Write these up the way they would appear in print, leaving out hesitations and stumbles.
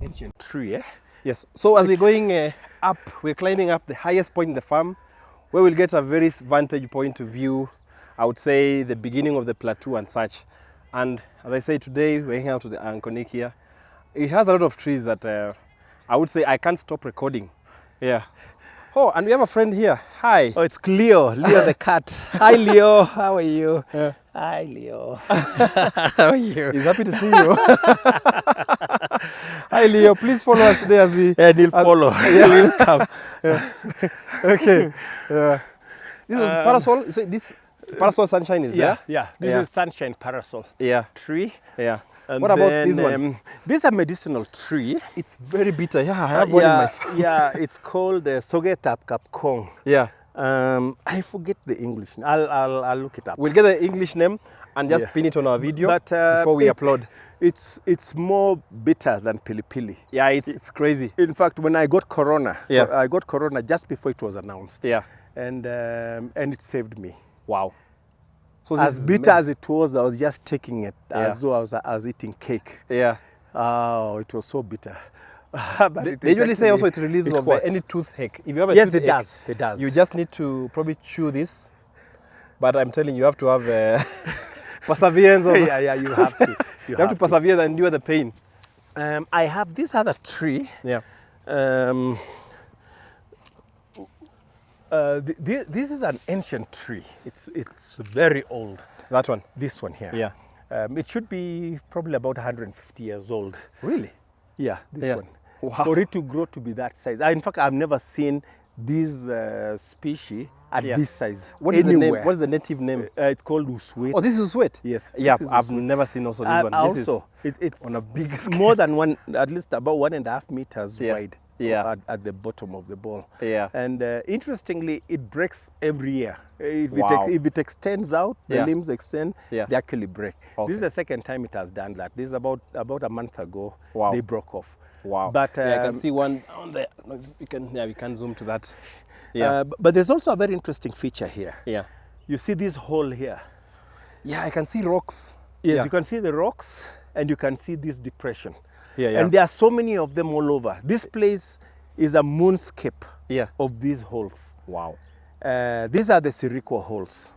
ancient tree, eh? Yes. So as we're going up, we're climbing up the highest point in the farm, where we'll get a very vantage point to view, I would say, the beginning of the plateau and such. And as I say, today we're hanging out with the Uncle Nick here. He has a lot of trees that I would say I can't stop recording. Yeah. Oh, and we have a friend here. Hi. Oh, it's Leo the cat. Hi, Leo. How are you? Yeah. Hi, Leo. How are you? He's happy to see you. Hi, Leo. Please follow us today as we... Yeah, he'll follow. Yeah. He'll come. Yeah. Okay. Yeah. This was parasol. You say this parasol sunshine is there? Yeah. This is sunshine parasol. Yeah. Tree. Yeah. And what about this one? This is a medicinal tree. It's very bitter. Yeah, I have one in my farm. Yeah, it's called Sogetap Kapkong. Yeah. I forget the English. I'll look it up. We'll get the English name and just pin it on our video before we upload. It's more bitter than pili. Yeah, it's crazy. In fact, when I got corona, I got corona just before it was announced. Yeah. And it saved me. Wow. So as bitter as it was, I was just taking it as though I was eating cake. Yeah. Oh, it was so bitter. They usually say also it relieves of any toothache. If you have a toothache, it does. You just need to probably chew this. But I'm telling you, you have to have perseverance. Yeah, you have to. You have to persevere and endure the pain. I have this other tree. Yeah. This is an ancient tree. It's very old. That one? This one here. Yeah. It should be probably about 150 years old. Really? Yeah, this one. Wow. For it to grow to be that size. In fact, I've never seen this species at this size. What is the name? What is the native name? It's called Uswet. Oh, this is Uswet? Yes. Yeah, I've never seen also this one. Also, it's on a big scale. More than at least about 1.5 meters wide. Yeah. At the bottom of the ball. Yeah. And interestingly, it breaks every year. If it extends out, the limbs extend, they actually break. Okay. This is the second time it has done that. This is about a month ago. Wow. They broke off. Wow. But I can see one on there. We can zoom to that. Yeah. But there's also a very interesting feature here. Yeah. You see this hole here? Yeah, I can see rocks. Yes, you can see the rocks and you can see this depression. Yeah. And there are so many of them all over. This place is a moonscape of these holes. Wow. These are the Sirikwa holes.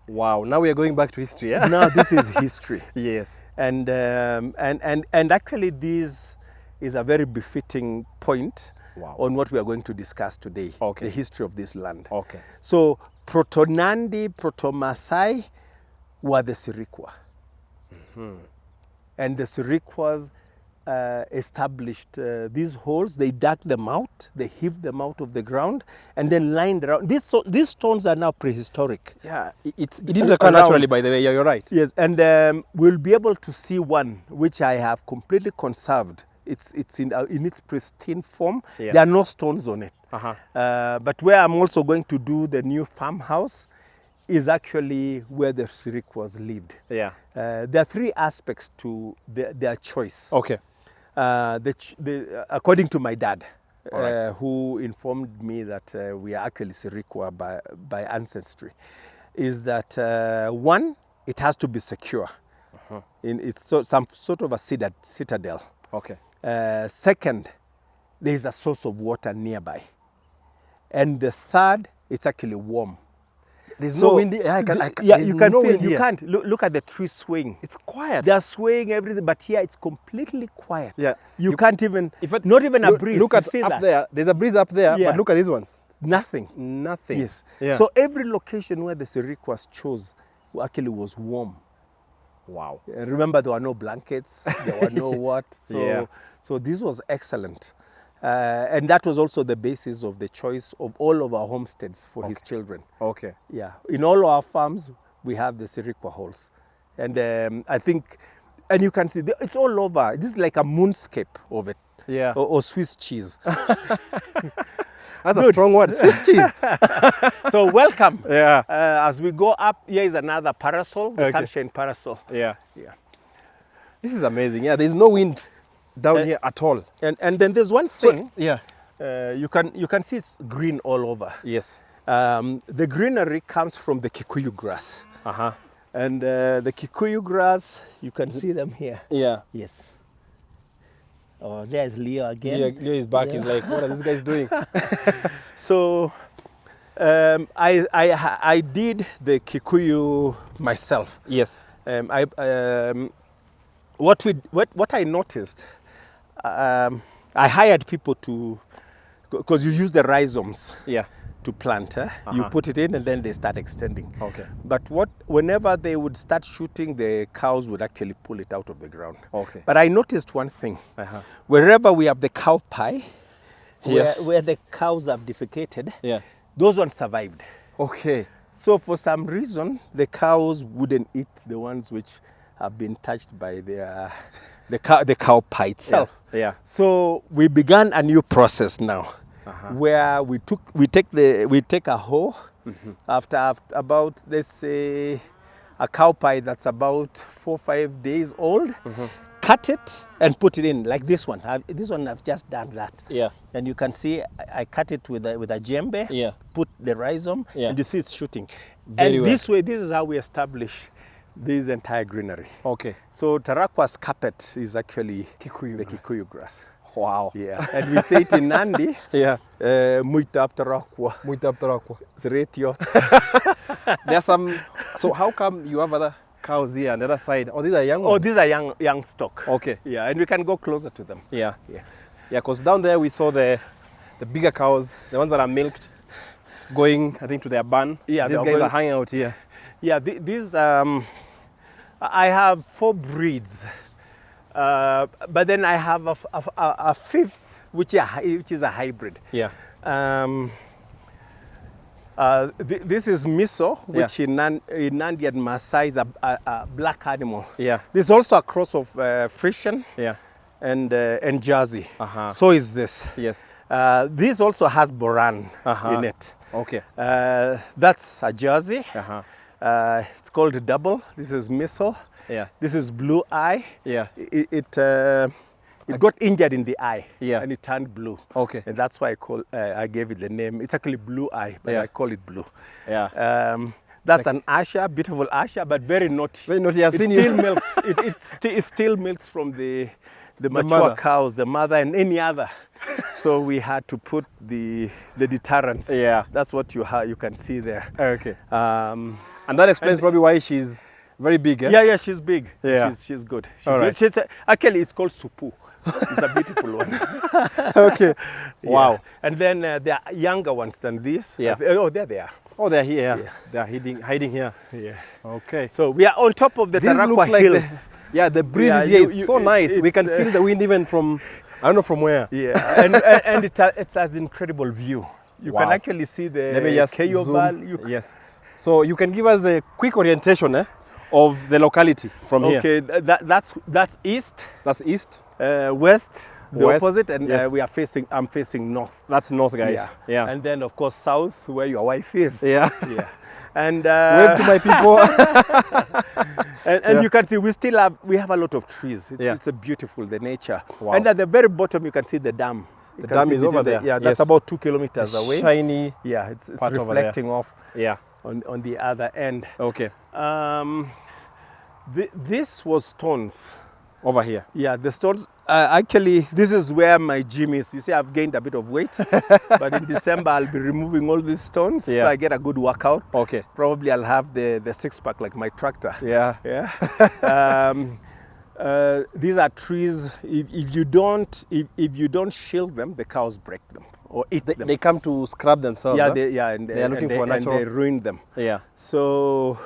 Wow. Now we are going back to history. Yeah? Now this is history. Yes. And actually this is a very befitting point on what we are going to discuss today. Okay. The history of this land. Okay. So Proto-Nandi, Proto-Masai were the Sirikwa. Mm-hmm. And the Sirikwas established these holes. They dug them out, they heaved them out of the ground, and then lined around. These stones are now prehistoric. Yeah, it didn't occur naturally, by the way. Yeah, you're right. Yes, and we'll be able to see one which I have completely conserved. It's in its pristine form. Yeah. There are no stones on it. But where I'm also going to do the new farmhouse is actually where the Sirikwas lived. Yeah. There are three aspects to their choice. Okay. According to my dad, who informed me that we are actually Sirikwa by ancestry, is that one, it has to be secure. It's some sort of a citadel. Okay. Second, there is a source of water nearby. And the third, it's actually warm. There's no wind. You can feel. You can't look at the trees swaying. It's quiet. They are swaying everything, but here it's completely quiet. Yeah, you can't even. Not even a breeze. Look at up there. There's a breeze up there, but look at these ones. Nothing. Nothing. Yes. Yeah. So every location where the Sirikwas chose actually was warm. Wow. Remember, there were no blankets. There were no what. So this was excellent. And that was also the basis of the choice of all of our homesteads for his children. Okay. Yeah. In all our farms, we have the Sirikwa holes. And I think, and you can see, it's all over. This is like a moonscape of it. Yeah. Or Swiss cheese. That's a strong word, Swiss cheese. So welcome. Yeah. As we go up, here is another parasol, the sunshine parasol. Yeah. This is amazing. Yeah, there's no wind down here at all. And then there's one thing. So, you can see it's green all over. Yes. The greenery comes from the Kikuyu grass. And the Kikuyu grass, you can see them here. Yeah. Yes. Oh, there's Leo again. Leo is back. He's like, what are these guys doing? So I did the Kikuyu myself. Yes. What I noticed, I hired people to, because you use the rhizomes Yeah. to plant. You put it in and then they start extending. Okay. But whenever they would start shooting, the cows would actually pull it out of the ground. Okay. But I noticed one thing. Uh-huh. Wherever we have the cow pie, Yeah. where the cows have defecated, Yeah. those ones survived. Okay. So for some reason, the cows wouldn't eat the ones which have been touched by the cow pie itself. Yeah. So we began a new process now, where we take a hoe after about, let's say, a cow pie that's about 4 or 5 days old, cut it and put it in like this one. This one I've just done that. Yeah. And you can see I cut it with a djembe, Yeah. put the rhizome, Yeah. and you see it's shooting. Very and well. this way, this is how we establish this entire greenery. Okay. So Tarakwa's carpet is actually the grass. Kikuyu grass. Wow. Yeah. And we say it in Nandi, Yeah. Muitap Tarakwa. Muito aptarakwa. Sirikwa. There are some. So how come you have other cows here on the other side? Oh, these are young Oh, ones. these are young stock. Okay. Yeah, and we can go closer to them. Yeah. Yeah. Yeah, because down there we saw the bigger cows, the ones that are milked, going, I think, to their barn. Yeah, These they're guys going- are hanging out here. Yeah, these I have 4 breeds, but then I have a fifth, which is a hybrid. Yeah. This is miso, which in Nandi and Maasai is a black animal. Yeah. This is also a cross of Frisian Yeah. and Jersey. Uh-huh. So is this. Yes. This also has Boran in it. Okay. That's a Jersey. Uh-huh. It's called double. This is miso. Yeah. This is blue eye. Yeah. It got injured in the eye. Yeah. And it turned blue. Okay. And that's why I gave it the name. It's actually blue eye, but Yeah. I call it blue. Yeah. That's an Asha, beautiful Asha, but very naughty. Very naughty. I've It seen still you. milks. It still milks from the mature mother. cows, the mother, and any other. So we had to put the deterrents. Yeah. That's what you can see there. Okay. Um, And that explains probably why she's very big. Eh? yeah, she's big. Yeah. She's good. All right. Actually, it's called supu. It's a beautiful one. Okay. Yeah. Wow. And then there are younger ones than this. Yeah. Oh, there they are. Oh, they're here. Yeah. They're hiding here. Yeah. Okay. So we are on top of the This Tarakwa looks like Hills. the breeze Yeah, is here. you- It's you- so nice. We it's, can feel the wind even from, I don't know from where. Yeah, and it has an incredible view. You Wow. can actually see the Let me just Keyo zoom. Valley. Yes. So you can give us a quick orientation of the locality from here. Okay, that's east, That's east. west, the West, opposite, and yes. I'm facing north. That's north, guys. Yeah. And then of course south, where your wife is. Yeah. Yeah. And Wave to my people. and Yeah. you can see we have a lot of trees. It's a beautiful, the nature. Wow. And at the very bottom you can see the dam. You The can dam see is it over in there. Yeah, that's Yes. about 2 kilometers away. Shiny. Yeah, it's part over there. reflecting off Yeah. on the other end. Okay. This was stones. Over here. Yeah, the stones. Actually, this is where my gym is. You see, I've gained a bit of weight, but in December I'll be removing all these stones, Yeah. so I get a good workout. Okay. Probably I'll have the 6-pack like my tractor. Yeah. Yeah. These are trees. If you don't shield them, the cows break them or eat them. They come to scrub themselves. Yeah, huh? and They are looking for natural- and they ruin them. Yeah. So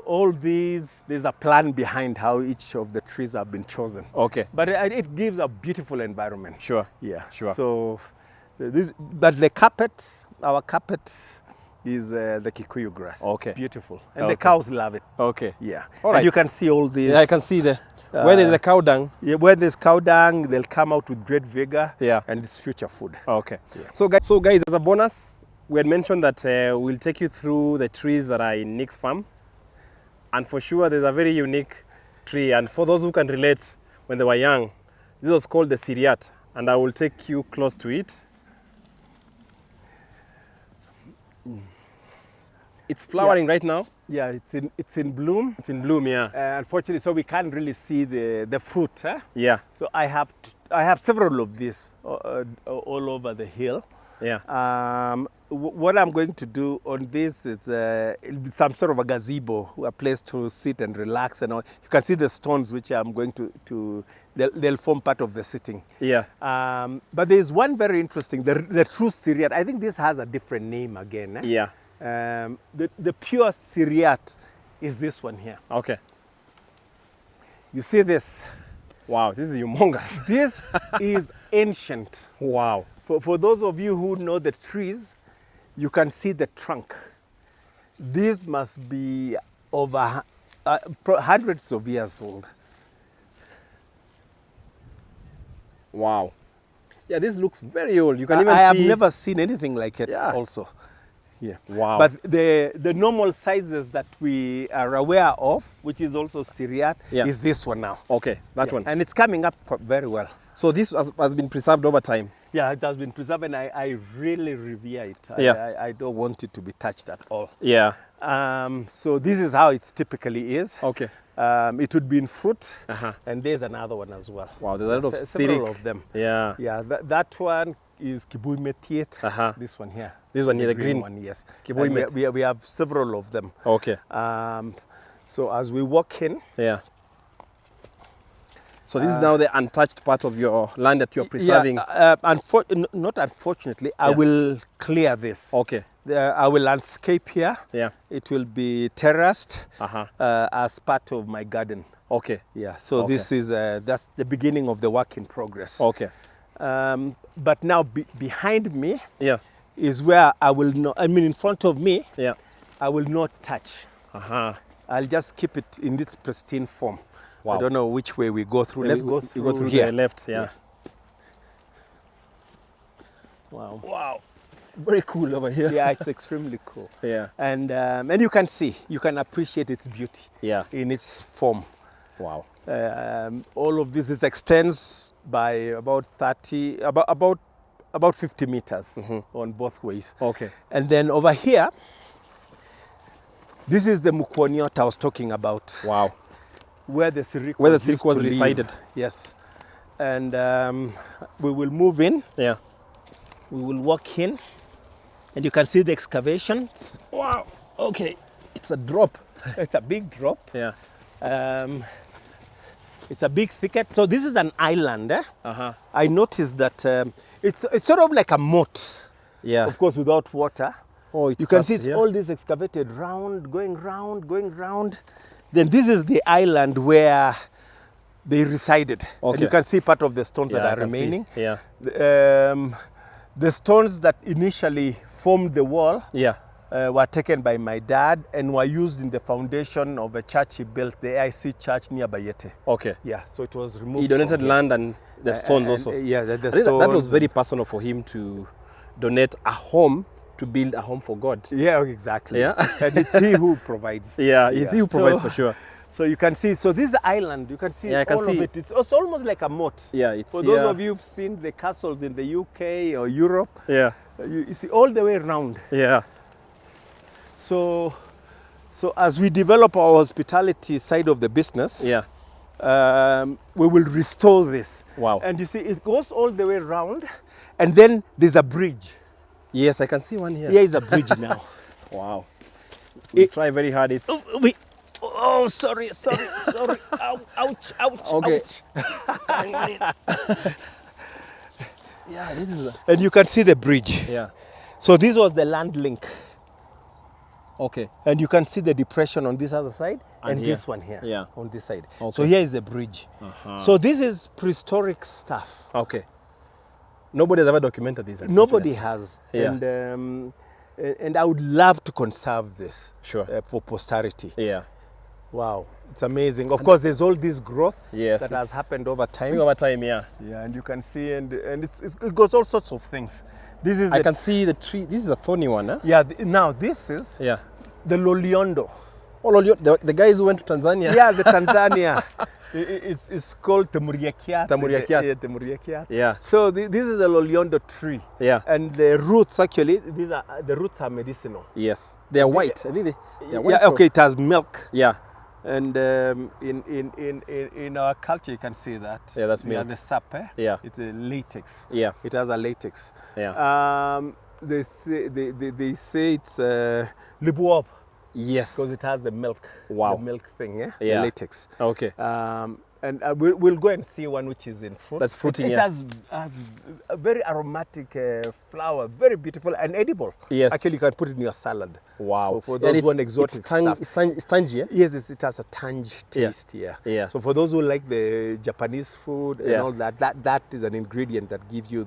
all these, there's a plan behind how each of the trees have been chosen. Okay. But it gives a beautiful environment. Sure. Yeah. Sure. So but the carpet, our carpet is the Kikuyu grass. Okay. It's beautiful. And Okay. the cows love it. Okay. Yeah. All And right. you can see all these. Yeah, I can see where there's a cow dung. Yeah, where there's cow dung, they'll come out with great vigor. Yeah. And it's future food. Okay. Yeah. So guys, as a bonus, we had mentioned that we'll take you through the trees that are in Nick's farm. And for sure, there's a very unique tree. And for those who can relate, when they were young, this was called the Siriat. And I will take you close to it. It's flowering right now. Yeah, it's in bloom. It's in bloom, yeah. Unfortunately, so we can't really see the fruit. Huh? Yeah. So I have several of these all over the hill. Yeah. What I'm going to do on this is it'll be some sort of a gazebo, a place to sit and relax and all. You can see the stones which I'm going to they'll form part of the sitting. Yeah. But there's one very interesting, the true Syriat. I think this has a different name again. Eh? Yeah. The pure Syriat is this one here. Okay. You see this? Wow, this is humongous. This is ancient. Wow. For those of you who know the trees, you can see the trunk. This must be over hundreds of years old. Wow. Yeah, this looks very old. You can even I see. have never seen anything like it. Yeah. Also. Yeah. Wow. But the normal sizes that we are aware of, which is also Syriat, Yeah. is this one now. Okay, that Yeah. one. And it's coming up very well. So this has been preserved over time. Yeah, it has been preserved, and I really revere it. Yeah. I don't want it to be touched at all. Yeah. So this is how it typically is. Okay. It would be in fruit, Uh-huh. and there's another one as well. Wow, there's a lot of Several Sirik. of them. Yeah. Yeah, that one is Kibui Metiet. Uh-huh. This one here. This one here, the green one, yes. Kibui And Met. we have several of them. Okay. So as we walk in, Yeah. So this is now the untouched part of your land that you're preserving. yeah, not unfortunately, I Yeah. will clear this. Okay. I will landscape here. Yeah. It will be terraced Uh-huh. as part of my garden. Okay. Yeah, so Okay. this is that's the beginning of the work in progress. Okay. But now behind me Yeah. is where I will not, I mean in front of me, Yeah. I will not touch. Uh-huh. I'll just keep it in its pristine form. Wow. I don't know which way we go through. Let's go through, You go through here. the left, yeah. Wow. Wow. It's very cool over here. Yeah, it's extremely cool. Yeah. And you can see, you can appreciate its beauty Yeah. in its form. Wow. All of this is extends by about 30, about 50 meters on both ways. Okay. And then over here, this is the Mukwoniot I was talking about, Wow. where the Sirikwa Where the Sirikwas resided. Yes. And we will move in, Yeah. we will walk in, and you can see the excavations. Wow. Okay. It's a drop. It's a big drop. Yeah. It's a big thicket. So this is an island. Uh-huh. I noticed that it's sort of like a moat, Yeah. of course, without water. Oh, You can see it's all this excavated round, going round. Then this is the island where they resided. And Okay. you can see part of the stones that I are can see. remaining. Yeah. The stones that initially formed the wall Yeah. were taken by my dad and were used in the foundation of a church he built, the AIC church near Bayete. Okay. Yeah, so it was removed. He donated from here. land and the stones And, also. yeah, the I think that was stones. very personal for him to donate a home to build a home for God. Yeah, exactly. Yeah. And it's he who provides. Yeah, it's he who provides So- for sure. So you can see, so this island, you can see Yeah, I can all see. of it. It's almost like a moat. Yeah, it's For those of you who've seen the castles in the UK or Europe, Yeah. you see all the way around. Yeah. So as we develop our hospitality side of the business, Yeah. we will restore this. Wow. And you see, it goes all the way around, and then there's a bridge. Yes, I can see one here. Here is a bridge now. Wow. We try very hard. It's Oh, sorry. Ow, ouch. Okay. Ouch. yeah, this is And you can see the bridge. yeah. So this was the land link. Okay. And you can see the depression on this other side and here. this one here Yeah. on this side. Okay. So here is the bridge. Uh-huh. So this is prehistoric stuff. Okay. Nobody has ever documented this. Nobody has. Yeah. And I would love to conserve this Sure. for posterity. Yeah. Wow, it's amazing. Of course, there's all this growth Yes, that has happened over time. Over time, yeah. Yeah, and you can see, and it goes all sorts of things. This is I can see the tree. This is a thorny one, huh? Yeah, now this is Yeah. the Loliondo. Oh, the guys who went to Tanzania. Yeah, the Tanzania. It's called Temuriakiat. Temuriakiat. Temuriakiat. Yeah. So this is a Loliondo tree. Yeah. And the roots actually, the roots are medicinal. Yes. They are white. I think they are white. Yeah. Okay. It has milk. Yeah. And in our culture, you can see that. Yeah, that's milk. Yeah, the sap. Yeah. It's a latex. Yeah. It has a latex. Yeah. They say it's libuop. Yes. Because it has the milk. Wow. The milk thing. Yeah. Yeah. The latex. Okay. And we'll go and see one which is in fruit. That's fruiting, It yeah. has a very aromatic flower, very beautiful and edible. Yes. Actually, you can put it in your salad. Wow. For those who want exotic stuff. It's tangy, yeah? Yes, it has a tangy taste, yeah. Yeah. So for those who like the Japanese food and Yeah. all that is an ingredient that gives you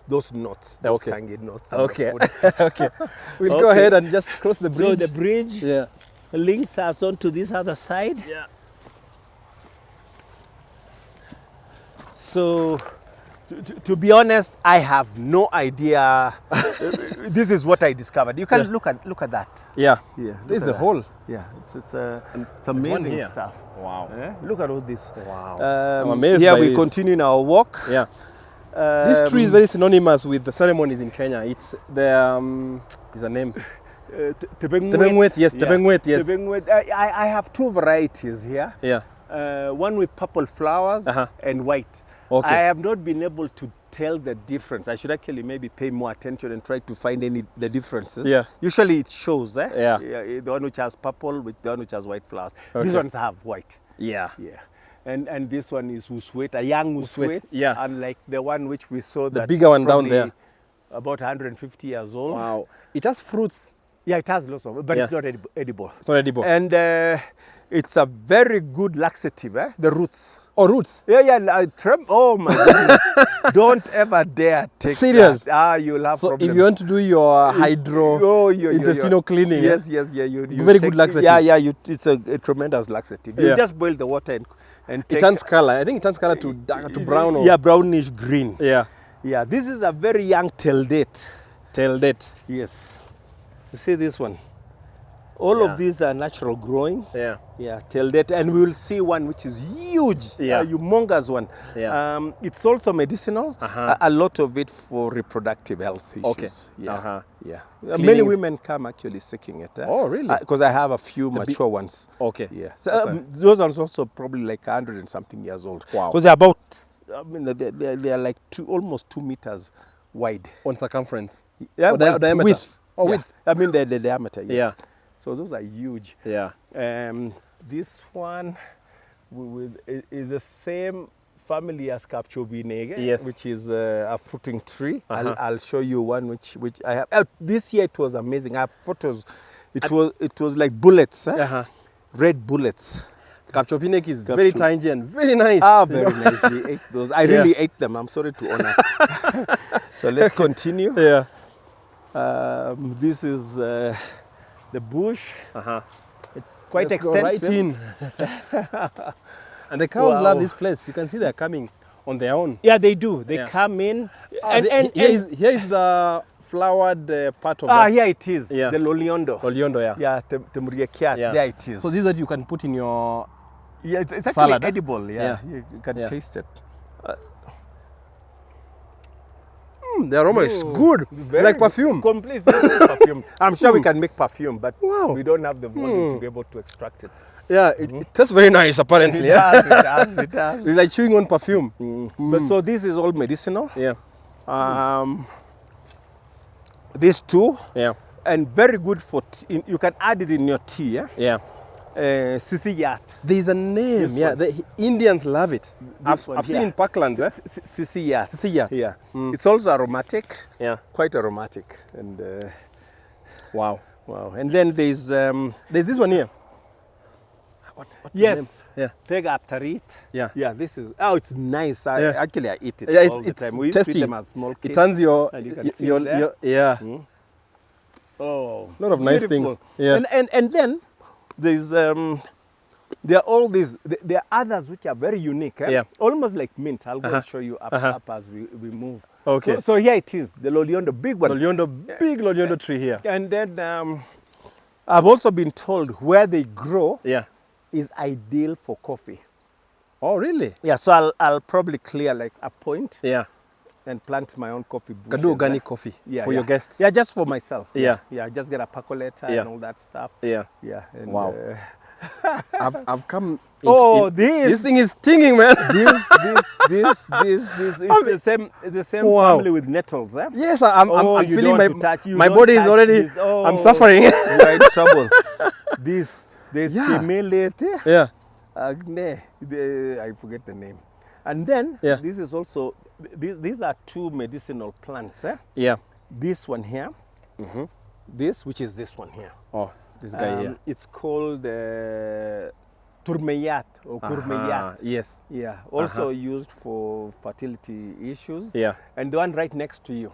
those nuts, those Okay. tangy nuts. in the Okay. food. Okay. We'll go ahead and just cross the bridge. So the bridge Yeah. links us on to this other side. Yeah. So, to be honest, I have no idea. This is what I discovered. You can Yeah. look at that. Yeah. Yeah, This is look the at hole. Yeah, it's one amazing here. stuff. Wow. Eh? Look at all this. Wow. I'm Um, amazed here by we this. continue in our walk. Yeah. This tree is very synonymous with the ceremonies in Kenya. It's the is a name. Tebengwet, yes. Tebengwet, yes. Tebengwet. I have two varieties here. Yeah. One with purple flowers and white. Okay. I have not been able to tell the difference. I should actually maybe pay more attention and try to find the differences. Yeah. Usually it shows, Yeah. the one which has purple with the one which has white flowers. Okay. These ones have white. Yeah. Yeah. And this one is uswet, a young uswet. Yeah. Unlike the one which we saw, The that's bigger one down probably there. about 150 years old. Wow. It has fruits. Yeah, it has lots of, but Yeah. it's not edible. It's not edible. And it's a very good laxative, the roots. Oh, roots. Yeah. Oh my goodness! Don't ever dare take Serious? that. You'll have So problems. if you want to do your intestinal cleaning, yes, you very good laxative. Yeah. It's a tremendous laxative. You Yeah. just boil the water and it take. turns color. I think it turns color to dark, to brown. Or, Yeah, brownish green. Yeah. Yeah. This is a very young tail date. Tail date. Yes. You see this one? All Yeah. of these are natural growing. Yeah. Yeah, tail date, and we will see one which is huge, Yeah. humongous one. Yeah. It's also medicinal. A lot of it for reproductive health issues. Okay. Yeah. Yeah. Cleaning. Many women come actually seeking it. Oh, really? Because I have a few mature ones. Okay. Yeah. So That's those are also probably like 100 and something years old. Wow. Because they're about, they are like almost 2 meters wide. On circumference. Yeah, Or width, diameter. width. Oh, Yeah. width. I mean the diameter. Yes. Yeah. So those are huge. Yeah. This one is the same family as Capchobinege, Yes. which is a fruiting tree. I'll show you one which I have. This year it was amazing. I have photos. It was like bullets, red bullets. Capchopinec is very tangy and very nice. Very nice. We ate those. I really ate them. I'm sorry to honor. So let's continue. Yeah. This is the bush. It's quite Let's go extensive. right in. And the cows Wow. love this place. You can see they're coming on their own. Yeah, they do. They Yeah. come in. Here is the flowered part of that. Here it is. Yeah. The Loliondo. Oliondo, yeah. Yeah, the Muriakiat. Yeah. There it is. So this is what you can put in your... yeah, it's actually salad, eh? edible. Yeah, Yeah. you can Yeah. taste it. the aroma is good. It's Very like good. perfume. Complete perfume. I'm sure we can make perfume, but Wow. we don't have the volume to be able to extract it. Yeah, it tastes very nice apparently. Yeah. It does. It's like chewing on perfume. But so this is all medicinal. Yeah. These two, Yeah. and very good for tea. You can add it in your tea. Yeah. Yeah. Sisiyat. There's a name. This Yeah. one. The Indians love it. This one, I've seen yeah. in Parklands. Sisiyat. Sisiyat. Yeah. It's also aromatic. Yeah. Quite aromatic. And Wow. wow. And then there's There's this one here. What's the yes. name? Yeah. Pega tarit. Yeah. Yeah, this is, it's nice. Yeah. Actually, I eat it Yeah, all the it's time. We used to eat tasty. them as small kids. It turns your And you can see it there. yeah. Oh, Lot of nice beautiful. things. Yeah. And then there's there are all these. There are others which are very unique. Yeah. Almost like mint. I'll go and show you up as we move. Okay. So here it is, the Loliondo, big one. Loliondo, big Loliondo tree here. And then I've also been told where they grow Yeah. is ideal for coffee. Oh, really? Yeah, so I'll probably clear like a point Yeah. and plant my own coffee bushes. Can do organic coffee for your guests. Yeah, just for myself. Yeah. Yeah, just get a percolator Yeah. and all that stuff. Yeah. Yeah. And, Wow. I've come. This thing is stinging, man. this it's the same Wow. family with nettles, eh? Yes, I'm you feeling don't touch- you my don't body is touch already. this. Oh. I'm suffering. You're in trouble. There's Yeah. Pimelete. Yeah. I forget the name. And then Yeah. this is also these are two medicinal plants. Eh? Yeah. This one here, this which is this one here. Oh, this guy here. It's called turmeyat or kurmeyat. Yes. Yeah, also used for fertility issues. Yeah. And the one right next to you,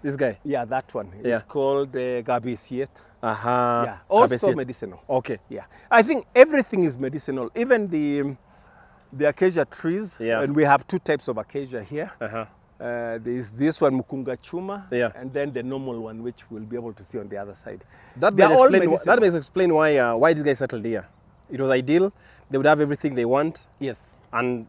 This guy. yeah, that one Yeah. is called gabesiet. Yeah, also Cabecet. medicinal. Okay. Yeah, I think everything is medicinal, even the acacia trees. Yeah. And we have two types of acacia here. Uh-huh. There's this one, Mukunga Chuma, Yeah. and then the normal one, which we'll be able to see on the other side. That They're may all explain. medicinal. That may explain why these guys settled here. It was ideal. They would have everything they want, Yes. and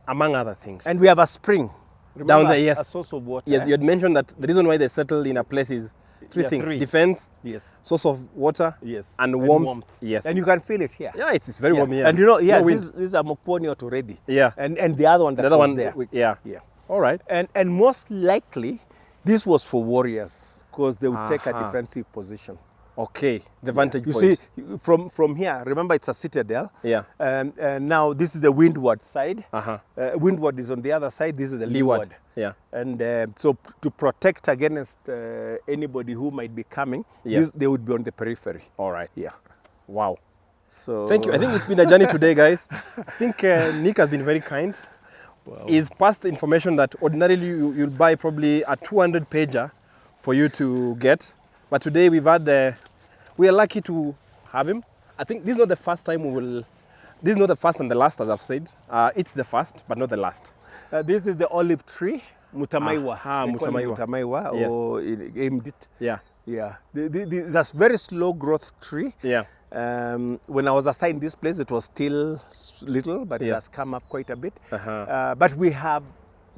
among other things. And we have a spring. Down there, Remember, yes. a source of water. Yes, you had mentioned that the reason why they settled in a place is three Yeah, things: three. defense, Yes. source of water, Yes. and warmth. Yes. And you can feel it here. Yeah, it's very Yeah. warm here. And you know, yeah, No wind. this is a Mokponiot already. Yeah. And the other one that The other was one, there. yeah. Yeah. All right. And most likely, this was for warriors because they would take a Aha. defensive position. Okay. The vantage You point. see, from here, remember it's a citadel. Yeah. And now this is the windward side. Uh-huh. Windward is on the other side. This is the Leeward. leeward. Yeah. And so to protect against anybody who might be coming, Yeah. they would be on the periphery. All right. Yeah. Wow. So Thank you. I think it's been a journey today, guys. I think Nick has been very kind. He's passed information that ordinarily you'll buy probably a 200-pager for you to get. But today we've had, we are lucky to have him. I think this is not the first time this is not the first and the last, as I've said. It's the first, but not the last. this is the olive tree, Mutamaiwa. Aha, They call it Mutamaiwa. Mutamaiwa, Yes. or aimed it. Yeah. Yeah. It's a very slow growth tree. Yeah. When I was assigned this place, it was still little, but it Yeah. has come up quite a bit. Uh-huh. But we have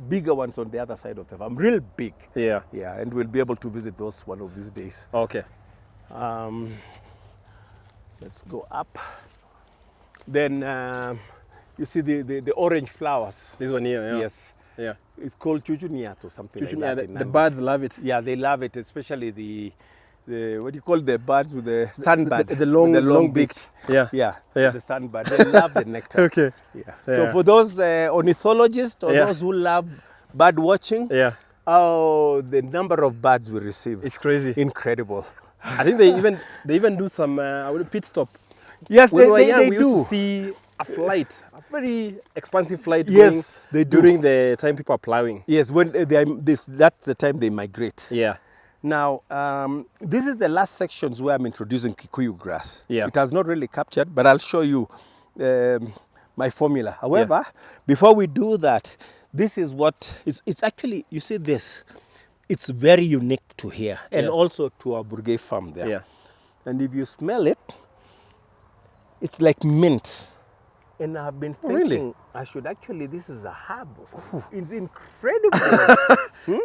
bigger ones on the other side of the farm, real big. Yeah. Yeah, and we'll be able to visit those one of these days. Okay. Let's go up. Then you see the orange flowers. This one here. Yeah. Yes. Yeah. It's called chuchuniat or something Yeah, like that. in the Nandi. birds love it. Yeah, they love it, especially the what do you call the birds with the sunbird? The long, with the long beaked. Yeah. Yeah, Yeah. the sunbird. They love the nectar. Okay. Yeah. So Yeah. for those ornithologists or Yeah. those who love bird watching, Yeah. oh, the number of birds we receive. It's crazy. Incredible. I think they even do some pit stop. Yes, When we were they young, we do. used to see a flight, a very expansive flight. Yes, going they do. during the time people are plowing. Yes, when that's the time they migrate. Yeah. Now, this is the last sections where I'm introducing Kikuyu grass. Yeah. It has not really captured, but I'll show you my formula. However, before we do that, this is what, it's actually, you see this, it's very unique to here and Yeah. also to our Burgay farm there. Yeah. And if you smell it, it's like mint. And I've been thinking, really? I should actually, this is a herb or something. It's incredible.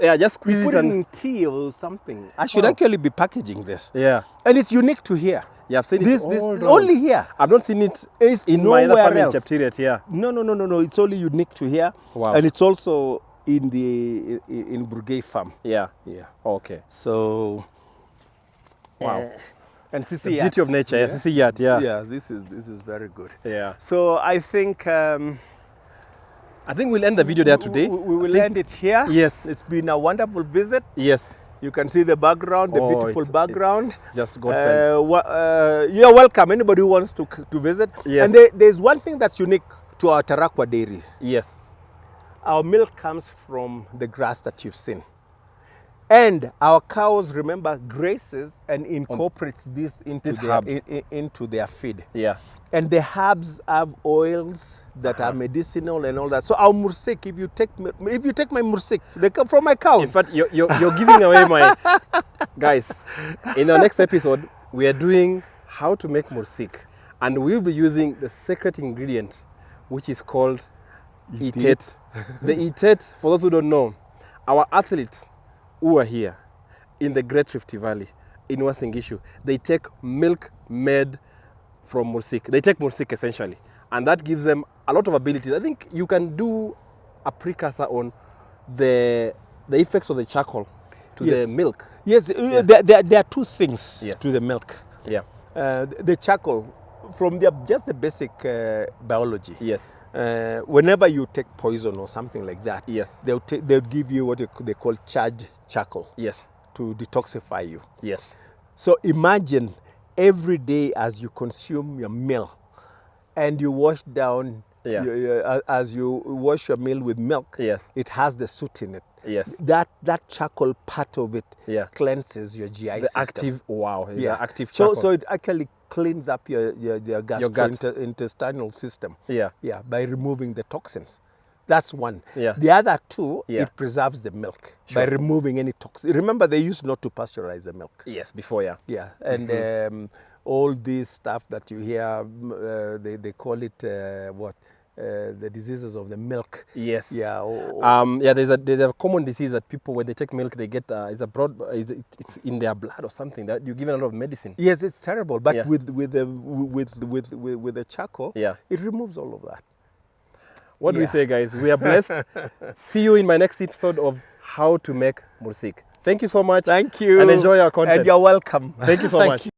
Yeah, just squeeze Put it it and in tea or something. I should Oh. actually be packaging this. yeah. And it's unique to here. Yeah, I've seen This it all only here. I've not seen it It's in my other nowhere farm in else. Cheptiriat. Yeah. No. It's only unique to here. Wow. And it's also in the in Burgay farm. Yeah. Yeah. Okay. So. Wow. And The Sisi beauty of nature. Yeah. Sisi Yat. Yeah. Yeah, this is very good. Yeah. So I think I think we'll end the video there today. we will end it here. Yes. It's been a wonderful visit. Yes. You can see the background, the Oh, beautiful it's background. just God sent. You're welcome. Anybody who wants to visit. Yes. And there's one thing that's unique to our Tarakwa dairies. Yes. Our milk comes from the grass that you've seen. And our cows, remember, graces and incorporates this into These their, herbs. into their feed. Yeah. And the herbs have oils that are medicinal and all that. So our mursik, if you take my mursik, they come from my In cows. fact, you're giving away my guys. In our next episode, we are doing how to make mursik, and we'll be using the secret ingredient, which is called itet. The itet, for those who don't know, our athletes who are here in the Great Rift Valley, in Uasin Gishu, they take milk made from mursik. They take mursik essentially, and that gives them a lot of abilities. I think you can do a precursor on the effects of the charcoal to the milk. Yes, there are two things to the milk. Yeah. The charcoal, from just the basic biology. Yes. Whenever you take poison or something like that, Yes. they'll give you what they call charged charcoal. Yes. To detoxify you. Yes. So imagine every day as you consume your meal and you wash down, as you wash your meal with milk, it has the soot in it. Yes. That charcoal part of it cleanses your GI system. Active, active charcoal. So it actually cleans up your gastrointestinal system. Yeah. Yeah, by removing the toxins. That's one. Yeah. The other two, it preserves the milk by removing any toxins. Remember, they used not to pasteurize the milk. Yes, before, Yeah, and all this stuff that you hear, they call it the diseases of the milk. Yes. Yeah. There's a common disease that people, when they take milk, they get it's in their blood or something, that you're given a lot of medicine. Yes, it's terrible. But with the charcoal, it removes all of that. What do we say, guys? We are blessed. See you in my next episode of how to make mursik. Thank you so much. Thank you. And enjoy our content. And you're welcome. Thank you so much.